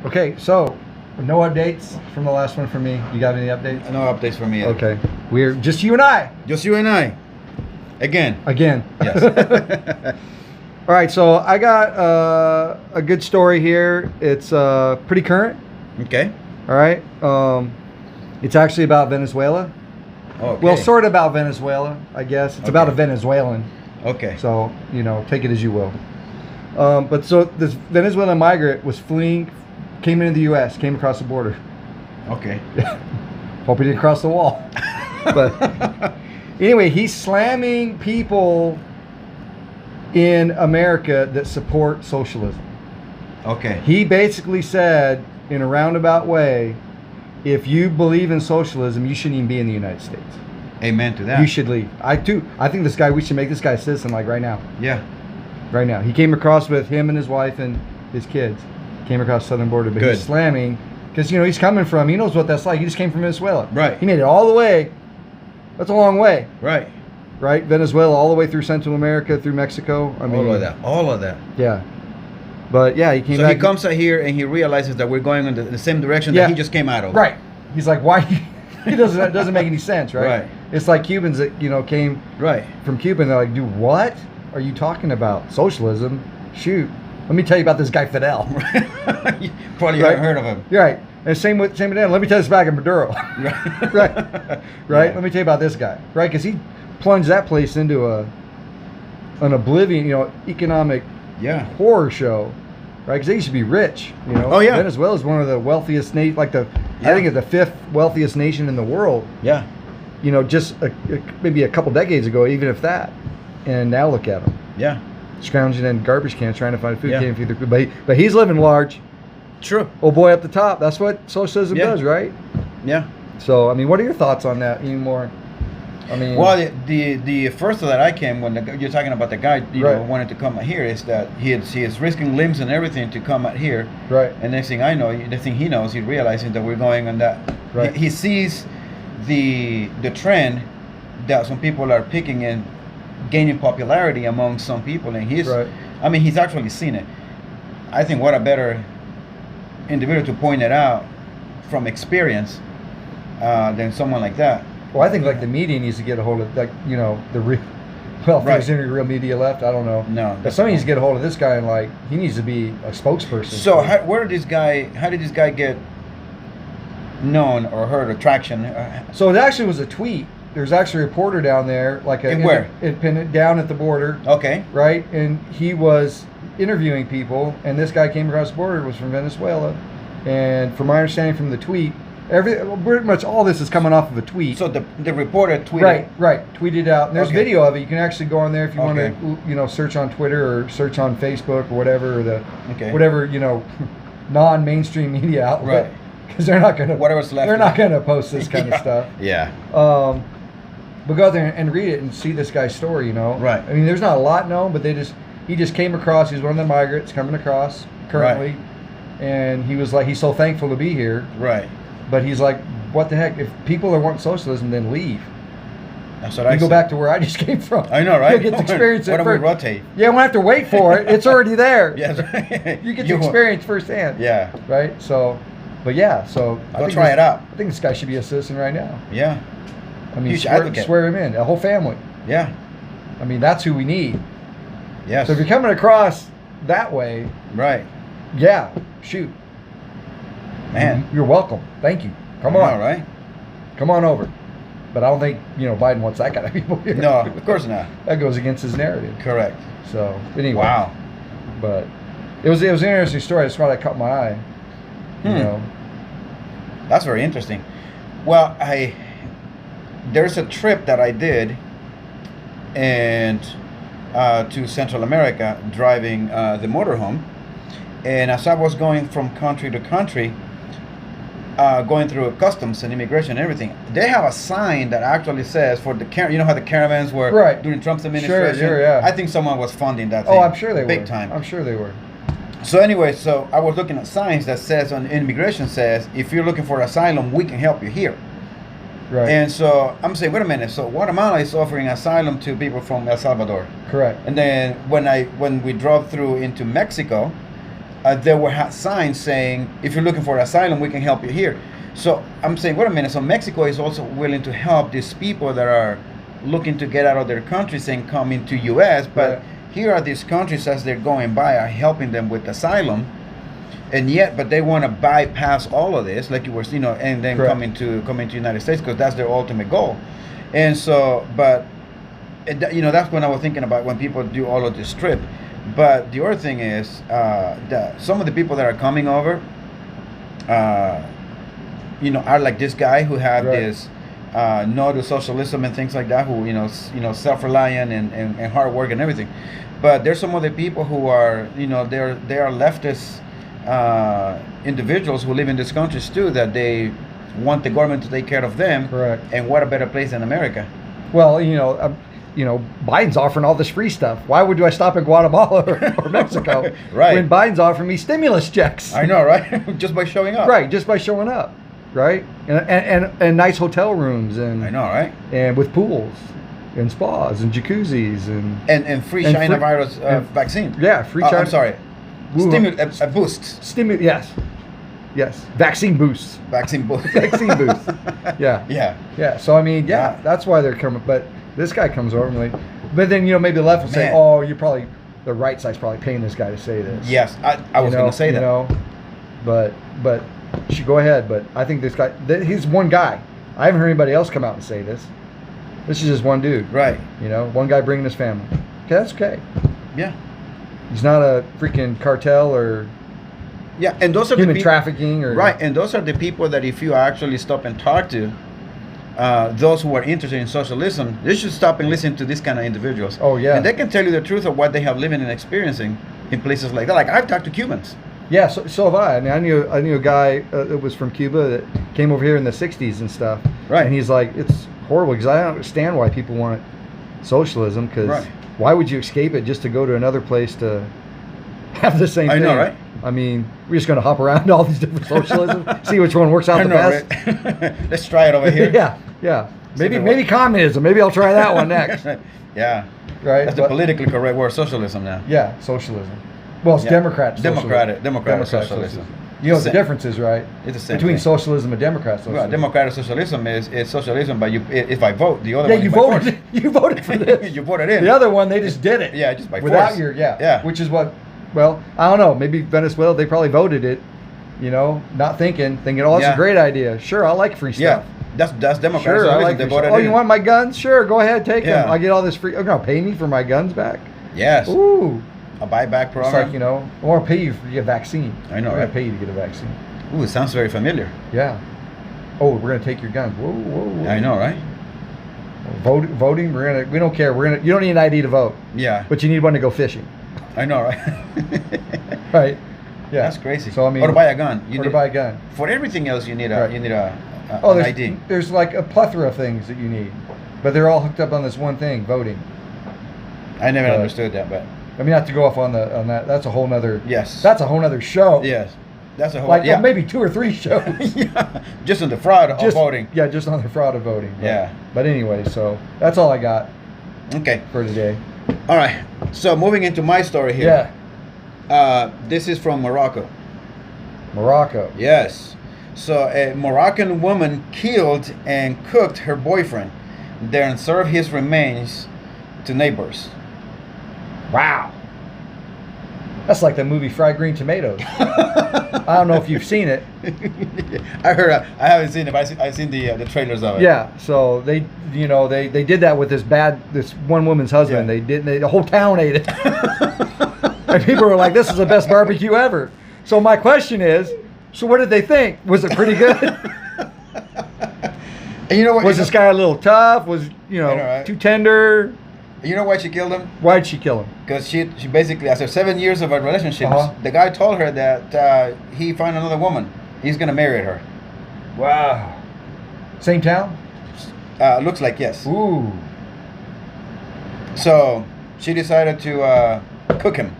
Okay, so no updates from the last one from me. You got any updates? No updates from me. Okay, we're just you and I. Just you and I. Again. Yes. All right, so I got a good story here. It's pretty current. Okay. All right. It's actually about Venezuela. Okay. Well, sort of about Venezuela, I guess. It's about a Venezuelan. Okay. So, take it as you will. But so this Venezuelan migrant was fleeing, came into the U.S., came across the border. Okay. Hope he didn't cross the wall. But anyway, he's slamming people in America that support socialism. Okay. He basically said, in a roundabout way, if you believe in socialism, you shouldn't even be in the United States. Amen to that. You should leave. I too. I think we should make this guy a citizen like right now. Yeah. Right now. He came across with him and his wife and his kids. Came across the southern border, but Good. he's slamming because he's coming from. He knows what that's like. He just came from Venezuela. Right. He made it all the way. That's a long way. Right. Right. Venezuela all the way through Central America, through Mexico. I mean, all of that. Yeah. But yeah, he came so back. he comes out here and he realizes that we're going in the same direction that he just came out of. Right. He's like, why? It doesn't make any sense, right? Right. It's like Cubans that came from Cuba and they're like, dude, what are you talking about? Socialism? Shoot. Let me tell you about this guy Fidel. You probably haven't heard of him. You're right. And same with Dan. Let me tell you this back in Maduro. Right. Right. Yeah. Let me tell you about this guy. Right? Because he plunged that place into an oblivion, economic horror show. Right? Because they used to be rich. Oh yeah. Venezuela is one of the wealthiest nations, I think it's the 5th wealthiest nation in the world. Yeah. Just maybe a couple decades ago, even if that. And now look at him. Yeah. Scrounging in garbage cans, trying to find food. Can't feed their food. But he's living large. True. Oh boy, up the top. That's what socialism does, right? Yeah. So, what are your thoughts on that anymore? Well, the first that I came when you're talking about the guy wanted to come out here is that he is risking limbs and everything to come out here. Right. And next thing I know, the thing he knows, he realizes that we're going on that. Right. He sees the trend that some people are picking and gaining popularity among some people, and he's actually seen it. I think what a better individual to point it out from experience than someone like that. Well, I think the media needs to get a hold of the real. Well, if there's any real media left, I don't know. No, but somebody needs to get a hold of this guy and he needs to be a spokesperson. So how did this guy get known or heard or traction? So it actually was a tweet. There's actually a reporter down there, where? Down at the border. Okay. Right, and he was interviewing people, and this guy came across the border, was from Venezuela, and from my understanding from the tweet, pretty much all this is coming off of a tweet. So the reporter tweeted. Right, tweeted out. And there's video of it. You can actually go on there if you want to, search on Twitter or search on Facebook or whatever, whatever non-mainstream media outlet. Right. Because they're not going to. Whatever's left. They're not going to post this kind of stuff. Yeah. But go out there and read it and see this guy's story. Right. There's not a lot known, but he just came across. He's one of the migrants coming across currently, and he was he's so thankful to be here. Right. But he's like, what the heck? If people are wanting socialism, then leave. That's what I go back to where I just came from. I know, right? You get to experience it. Why don't we rotate? Yeah, we don't have to wait for it. It's already there. Yes, right. You get to experience firsthand. Yeah. Right. So, but yeah. So I'll try it out. I think this guy should be a citizen right now. Yeah. Swear him in. A whole family. Yeah. That's who we need. Yes. So if you're coming across that way, right? Yeah. Shoot. Man, you're welcome. Thank you. Come on. All right. Come on over. But I don't think Biden wants that kind of people here. No, of course not. That goes against his narrative. Correct. So anyway. Wow. But it was an interesting story. That's why that caught my eye. That's very interesting. Well, there's a trip that I did, and to Central America, driving the motorhome, and as I was going from country to country, going through customs and immigration and everything, they have a sign that actually says for the how the caravans were during Trump's administration. Sure, yeah. I think someone was funding that thing. Oh, I'm sure they were. Big time. I'm sure they were. So anyway, so I was looking at signs that says on immigration says, if you're looking for asylum, we can help you here. Right. And so I'm saying, wait a minute. So Guatemala is offering asylum to people from El Salvador. Correct. And then when we drove through into Mexico, there were signs saying, if you're looking for asylum, we can help you here. So I'm saying, wait a minute. So Mexico is also willing to help these people that are looking to get out of their countries and come into U.S. But here are these countries, as they're going by, are helping them with asylum. And yet, but they want to bypass all of this, like you were, and then come into United States, because that's their ultimate goal. And so, but that's when I was thinking about when people do all of this trip. But the other thing is, that some of the people that are coming over, are like this guy who had this no to socialism and things like that, who self-reliant and hard work and everything. But there's some other people who are, they are leftist individuals who live in these countries too, that they want the government to take care of them. Correct. And what a better place than America. Well, Biden's offering all this free stuff. Why would I stop in Guatemala or Mexico right. when Biden's offering me stimulus checks? I know, right? Just by showing up. Right, just by showing up, right? And nice hotel rooms and I know, right? And with pools and spas and jacuzzis and free China virus vaccine. Yeah, free China. I'm sorry. A boost. Yes. Vaccine boosts. Vaccine boost. Vaccine boosts. Yeah. So I mean, that's why they're coming. But this guy comes over and but then maybe the left will say, oh, the right side's probably paying this guy to say this. Yes, I was going to say that. But she go ahead. But I think this guy, he's one guy. I haven't heard anybody else come out and say this. This is just one dude. Right. One guy bringing his family. Okay, that's okay. Yeah. He's not a freaking cartel or and those are human trafficking or right. And those are the people that if you actually stop and talk to, those who are interested in socialism, they should stop and listen to these kind of individuals. Oh yeah. And they can tell you the truth of what they have living and experiencing in places like that. Like I've talked to Cubans. Yeah, so have I. I mean, I knew a guy that was from Cuba that came over here in the '60s and stuff. Right. And he's like, it's horrible because I don't understand why people want socialism. Because why would you escape it just to go to another place to have the same thing? I know, right? I mean, we're just going to hop around to all these different socialism, see which one works out the best. Right? Let's try it over here. Yeah. Maybe communism. Maybe I'll try that one next. Yeah. Right. That's the politically correct word, socialism now. Yeah, socialism. Well, it's Democratic socialism. The difference is, right? It's the same between thing. Socialism and democratic socialism. Well, democratic socialism is socialism, but if I vote, the other one you voted. You voted for this. You voted in. The other one, they just did it. Yeah, just by without force. Yeah. Which is what. Well, I don't know. Maybe Venezuela, they probably voted it. Not thinking, oh, that's a great idea. Sure, I like free stuff. Yeah, that's democratic. Sure, I like. You want my guns? Sure, go ahead, take them. I get all this free. You're gonna pay me for my guns back? Yes. Ooh. A buyback program. It's like, I want to pay you to get a vaccine. I know. I'm going to pay you to get a vaccine. Ooh, it sounds very familiar. Yeah. Oh, we're going to take your guns. Whoa. I know, right? Voting, we don't care. You don't need an ID to vote. Yeah. But you need one to go fishing. I know, right? Right. Yeah. That's crazy. So I mean, or to buy a gun. To buy a gun. For everything else, you need an ID. There's like a plethora of things that you need, but they're all hooked up on this one thing: voting. I never understood that, but I mean, not to go off on that. That's a whole nother. Yes. That's a whole nother show. Yes. That's a whole. Maybe 2 or 3 shows. Just on the fraud of voting. Yeah, just on the fraud of voting. Yeah. But anyway, so that's all I got. Okay. For today. All right. So moving into my story here. Yeah. This is from Morocco. Morocco. Yes. So a Moroccan woman killed and cooked her boyfriend, then served his remains to neighbors. Wow. That's like the movie Fried Green Tomatoes. I don't know if you've seen it. I heard. I haven't seen it, but I've seen the trailers of it. Yeah. So they did that with this one woman's husband. Yeah. The whole town ate it. And people were like, "This is the best barbecue ever." So my question is, so what did they think? Was it pretty good? And you know what? Was this guy a little tough? Was too tender? You know why she killed him? Why'd she kill him? Because she basically, after 7 years of a relationship, the guy told her that he found another woman. He's gonna marry her. Wow. Same town? Looks like yes. Ooh. So she decided to cook him.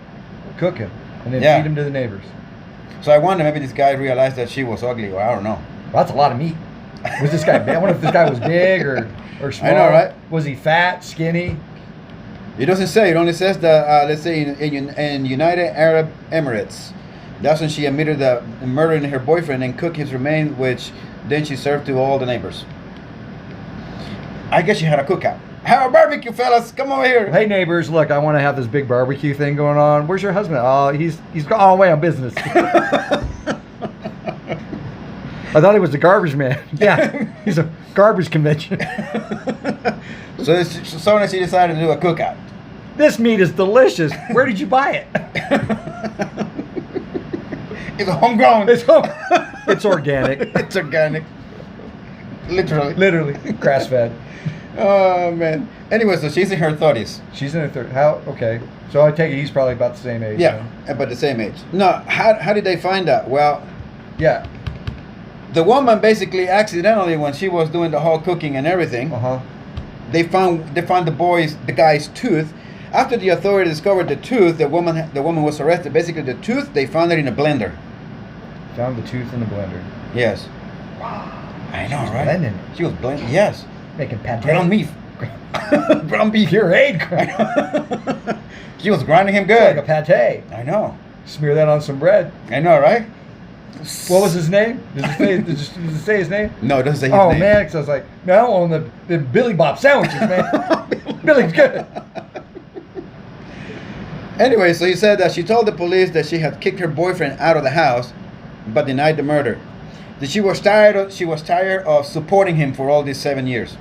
Cook him, and then feed him to the neighbors. So I wonder, maybe this guy realized that she was ugly, or I don't know. Well, that's a lot of meat. Was this guy big? I wonder if this guy was big or small. I know, right? Was he fat, skinny? It doesn't say. It only says that, let's say, in United Arab Emirates, That's when she admitted that murdering her boyfriend and cooked his remains, which then she served to all the neighbors. I guess she had a cookout. Have a barbecue, fellas. Come over here. Hey neighbors, look, I want to have this big barbecue thing going on. Where's your husband? Oh, he's gone away on business. I thought he was the garbage man. Yeah, he's a garbage convention. So she decided to do a cookout. This meat is delicious. Where did you buy it? It's homegrown. It's organic. It's organic. Literally. Grass-fed. Oh, man. Anyway, so she's in her 30s. She's in her 30s. How? Okay. So I take it he's probably about the same age. Yeah, about the same age. No, how did they find that? Well, yeah. The woman basically accidentally, when she was doing the whole cooking and everything, they found the guy's tooth. After the authorities discovered the tooth, the woman was arrested. Basically, the tooth, they found it in a blender. Found the tooth in the blender. Yes. Wow. I know, She was right? blending it. She was blending. Yes. Making pate. Ground beef. Ground beef. Pureed. She was grinding him good. Like a pate. I know. Smear that on some bread. I know, right? What was his name? Does it say his name? No, it doesn't say his name. name. Oh, man, because I was like, man, I want the Billy Bob sandwiches, man. Billy's good. Anyway, so he said that she told the police that she had kicked her boyfriend out of the house, but denied the murder. That she was tired of supporting him for all these 7 years.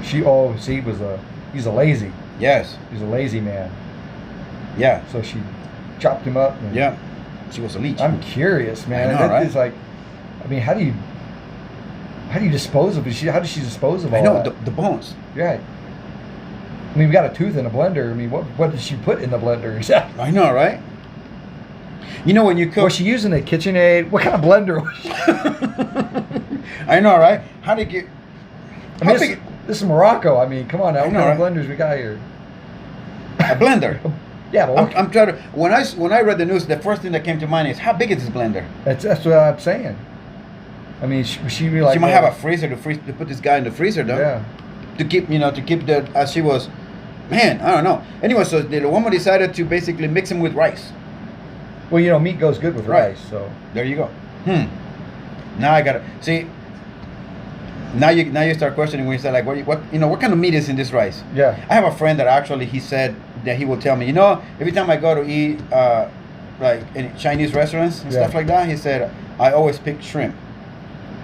He's a lazy. Yes. He's a lazy man. Yeah. So she chopped him up. And yeah. She was a leech. I'm curious, man. I know, right? It's like, I mean, how do you dispose of it? How does she dispose of all that? I know, that? the bones. Right. I mean, we got a tooth in a blender. I mean, what did she put in the blender exactly? I know, right? You know, when you cook... Was she using a KitchenAid? What kind of blender was she? I know, right? How did you... I mean, this is Morocco. I mean, come on now. What kind of blenders we got here? A blender. Yeah, but I'm trying to... When I read the news, the first thing that came to mind is, how big is this blender? That's what I'm saying. I mean, she like... She might have a freezer to put this guy in the freezer, though. Yeah. To keep the... As she was... Man, I don't know. Anyway, so the woman decided to basically mix him with rice. Well, meat goes good with rice, so... There you go. Now I gotta... See... Now you start questioning when you say, like, what kind of meat is in this rice? Yeah. I have a friend that actually, he said that he will tell me, every time I go to eat, like, in Chinese restaurants and stuff like that, he said, I always pick shrimp.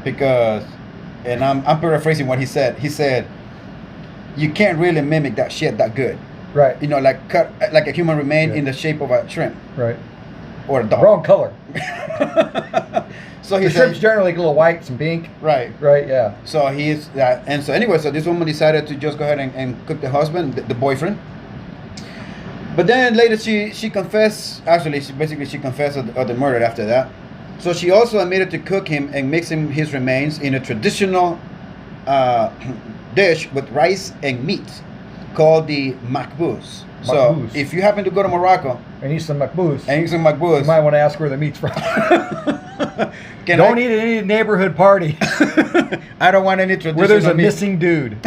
Because... And I'm paraphrasing what he said. He said... You can't really mimic that shit that good. Right. Like cut like a human remain in the shape of a shrimp. Right. Or a dog. Wrong color. So the shrimp's generally a little white, some pink. Right. Right, yeah. So he's that. And so anyway, so this woman decided to just go ahead and cook the husband, the boyfriend. But then later she confessed. Actually, she confessed of the murder after that. So she also admitted to cook him and mix his remains in a traditional dish with rice and meat called the Machboos. So if you happen to go to Morocco and eat some Machboos, you might want to ask where the meat's from. Don't eat at any neighborhood party. I don't want any traditional where there's a meat. missing dude.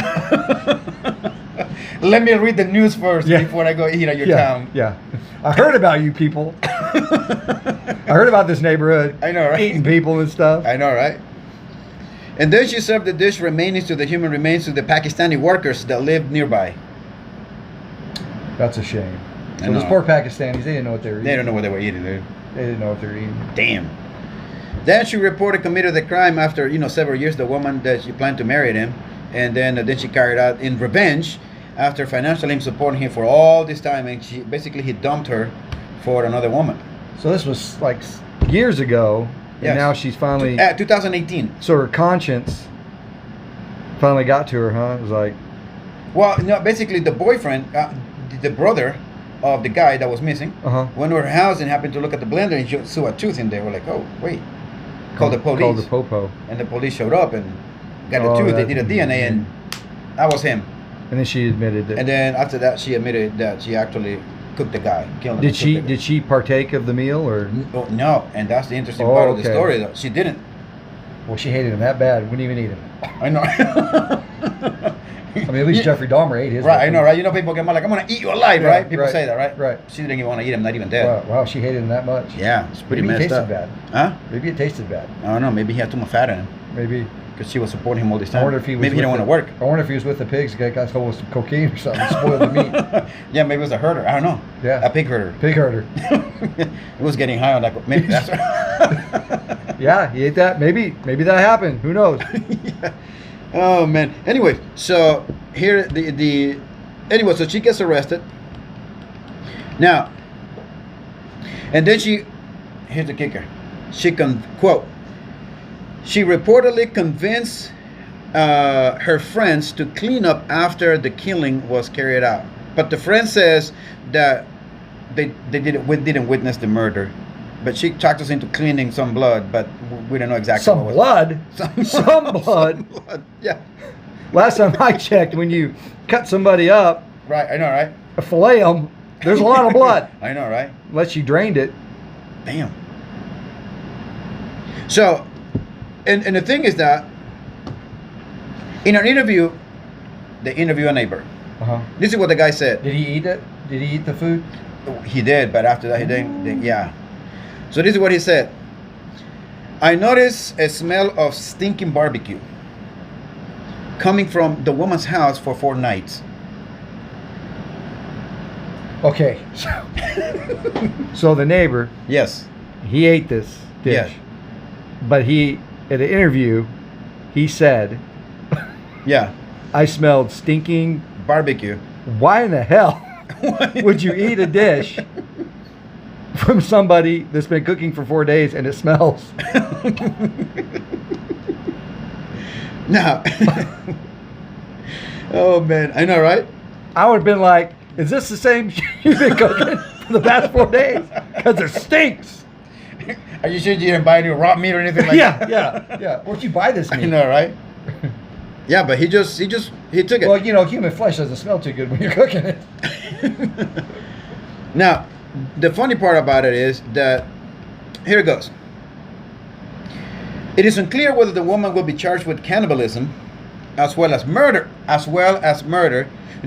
Let me read the news first before I go eat at your town. Yeah. I heard about you people. I heard about this neighborhood. I know, right? Eating people and stuff. I know, right? And then she served the dish remaining to the human remains to the Pakistani workers that lived nearby. That's a shame. So those poor Pakistanis, they didn't know what they were eating. They don't know what they were eating, dude. They didn't know what they were eating. Damn. Then she reported committed the crime after, several years, the woman that she planned to marry him. And then she carried out in revenge after financially supporting him for all this time. And he dumped her for another woman. So this was like years ago. And now she's finally... 2018. So her conscience finally got to her, huh? It was like... Well, basically the boyfriend, the brother of the guy that was missing, went to her house and happened to look at the blender and she saw a tooth in there. We're like, oh, wait. Called the police. Called the popo. And the police showed up and got the tooth. They did a DNA and that was him. And then she admitted that... And then after that, she admitted that she actually... cooked the guy, killed him. Did she partake of the meal or no? And that's the interesting part of the story. Though she didn't. Well, she hated him that bad. Wouldn't even eat him. I know. I mean, at least Jeffrey Dahmer ate his. Right, I know, right? You know, people get mad like, I'm gonna eat you alive, right? People right, say that, right? Right. She didn't even want to eat him, not even dead. Wow, she hated him that much. Yeah, it's pretty Maybe messed it up. tasted bad. Huh? Maybe it tasted bad. I don't know. Maybe he had too much fat in him. Maybe. Because she was supporting him all this time. I wonder if he was maybe he didn't want to work. I wonder if he was with the pigs. Got hold of some cocaine or something. Spoiled the meat. Yeah, maybe it was a herder. I don't know. Yeah. A pig herder. Pig herder. He was getting high on that. Maybe that's right. Yeah, he ate that. Maybe that happened. Who knows? Yeah. Oh man. Anyway, so here anyway, so she gets arrested. Now, and then here's the kicker. Quote, she reportedly convinced her friends to clean up after the killing was carried out. But the friend says that they didn't witness the murder. But she talked us into cleaning some blood, but we don't know exactly Some what blood? was. Some blood? Some blood. Yeah. Last time I checked, when you cut somebody up, Right, I know, right? fillet them, there's a lot of blood. I know, right? Unless you drained it. Damn. So, and the thing is that in an interview, they interview a neighbor. Uh-huh. This is what the guy said. Did he eat it? Did he eat the food? He did, but after that he didn't. Yeah. So this is what he said. I noticed a smell of stinking barbecue coming from the woman's house for 4 nights. Okay. So the neighbor, Yes. he ate this dish. Yeah. But at an interview, he said, Yeah. I smelled stinking. Barbecue. Why in the hell would you eat a dish from somebody that's been cooking for 4 days and it smells? Now. Oh man, I know, right? I would have been like, is this the same you've been cooking for the past 4 days? Because it stinks. Are you sure you didn't buy any raw meat or anything like that? Yeah. Where'd you buy this meat? I know, right? Yeah, but he took it. Well, human flesh doesn't smell too good when you're cooking it. Now, the funny part about it is that here it goes. It is unclear whether the woman will be charged with cannibalism as well as murder,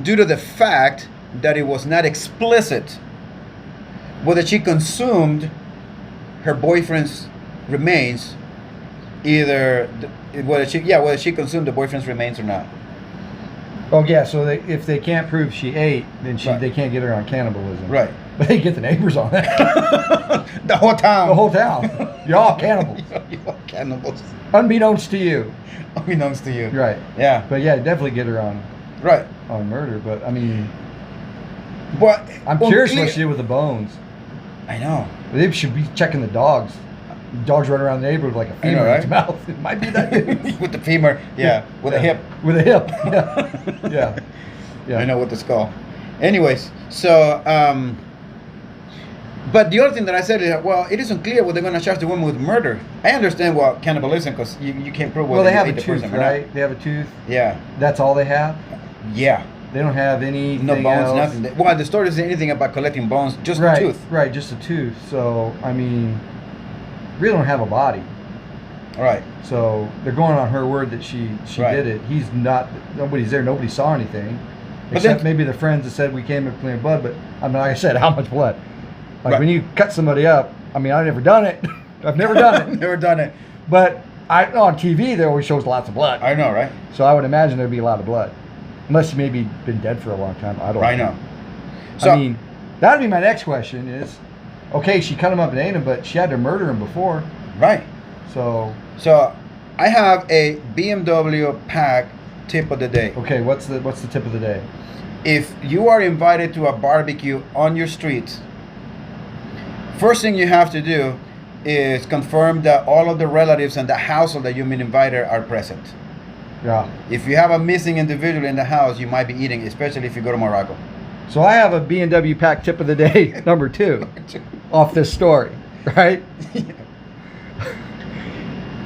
due to the fact that it was not explicit whether she consumed her boyfriend's remains, whether she consumed the boyfriend's remains or not. Oh yeah, so if they can't prove she ate, then Right. they can't get her on cannibalism. Right. But they get the neighbors on that. The whole town. The whole town. You're all cannibals. You're all cannibals. Unbeknownst to you. Unbeknownst to you. Right. Yeah. But yeah, definitely get her on Right. murder. But I mean, But I'm curious what she did with the bones. I know. They should be checking the dogs. Dogs running around the neighborhood with like a femur know, in right? its mouth. It might be that dude. With the femur. Yeah. With a hip. With a hip. Yeah. Yeah. I know, with the skull. Anyways, so but the other thing that I said is that, well, it isn't clear whether they're going to charge the woman with murder. I understand cannibalism, because you can't prove whether Well, they you have ate a the tooth, person or not. right? They have a tooth. Yeah. That's all they have. Yeah. They don't have anything No bones, else. nothing. Well, the story doesn't say anything about collecting bones, just Right, the tooth. right, just a tooth. So I mean, really don't have a body. Right. So they're going on her word that she Right. did it. He's not. Nobody's there. Nobody saw anything, But except then- maybe the friends that said we came to clean blood. But I mean, like I said, how much blood? Like Right. when you cut somebody up. I mean, I've never done it. I've never done it. Never done it. But on TV, there always shows lots of blood. I know, right? So I would imagine there'd be a lot of blood, unless you maybe been dead for a long time. I don't. I know. So, I mean, that'd be my next question is, okay, she cut him up and ate him, but she had to murder him before. right. So, I have a BMW pack tip of the day. okay, what's the tip of the day? If you are invited to a barbecue on your street, first thing you have to do is confirm that all of the relatives and the household that you've been invited are present. Yeah. If you have a missing individual in the house, you might be eating, especially if you go to Morocco. So I have a B&W pack tip of the day, number 2, off this story, right?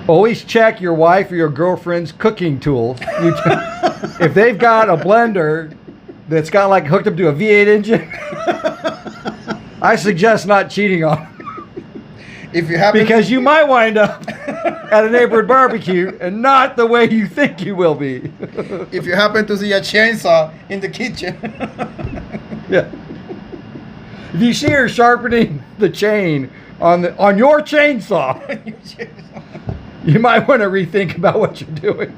Always check your wife or your girlfriend's cooking tools. If they've got a blender that's got like hooked up to a V8 engine, I suggest not cheating on them. If you happen Because you might wind up at a neighborhood barbecue and not the way you think you will be. If you happen to see a chainsaw in the kitchen. Yeah. If you see her sharpening the chain on your chainsaw, you might want to rethink about what you're doing.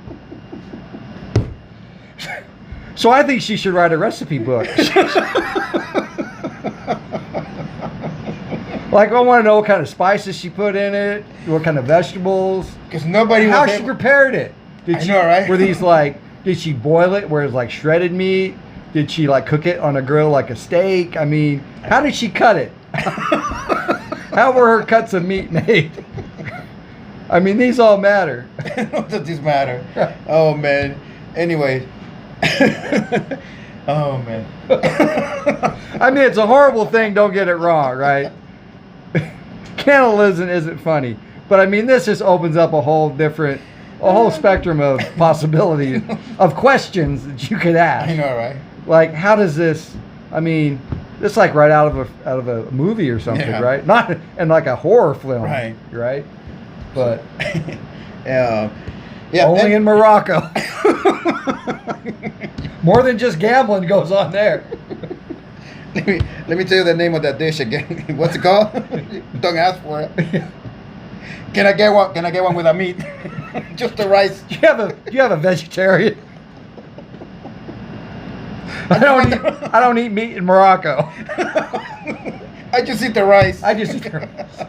So I think she should write a recipe book. Like, I want to know what kind of spices she put in it, what kind of vegetables. Because nobody how was she able... prepared it. I know, right? Were these like, did she boil it where it's like shredded meat? Did she like cook it on a grill like a steak? I mean, how did she cut it? How were her cuts of meat made? I mean, these all matter. Does this matter? Oh, man. Anyway. Oh, man. I mean, it's a horrible thing, don't get it wrong, right? Cannibalism isn't funny. But I mean, this just opens up a whole spectrum of possibilities, of questions that you could ask. I know, right? Like, how does this, I mean, it's like right out of a movie or something, Yeah. right? Not in like a horror film, right? But yeah, only in Morocco. More than just gambling goes on there. Let me tell you the name of that dish again. What's it called? Don't ask for it. Can I get one? Can I get one with a meat? Just the rice. Do you have a vegetarian? I don't eat meat in Morocco. I just eat the rice. I just eat the rice.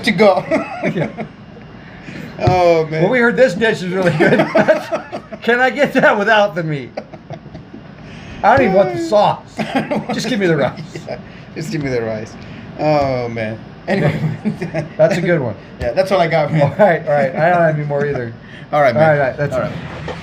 To go. Yeah. Oh, man. Well, we heard this dish is really good. Can I get that without the meat? I don't even want the sauce. Just give me the rice. Yeah, just give me the rice. Oh, man. Anyway. That's a good one. Yeah, that's all I got, man. All right. I don't have any more either. All right, man. All right. That's all it. right.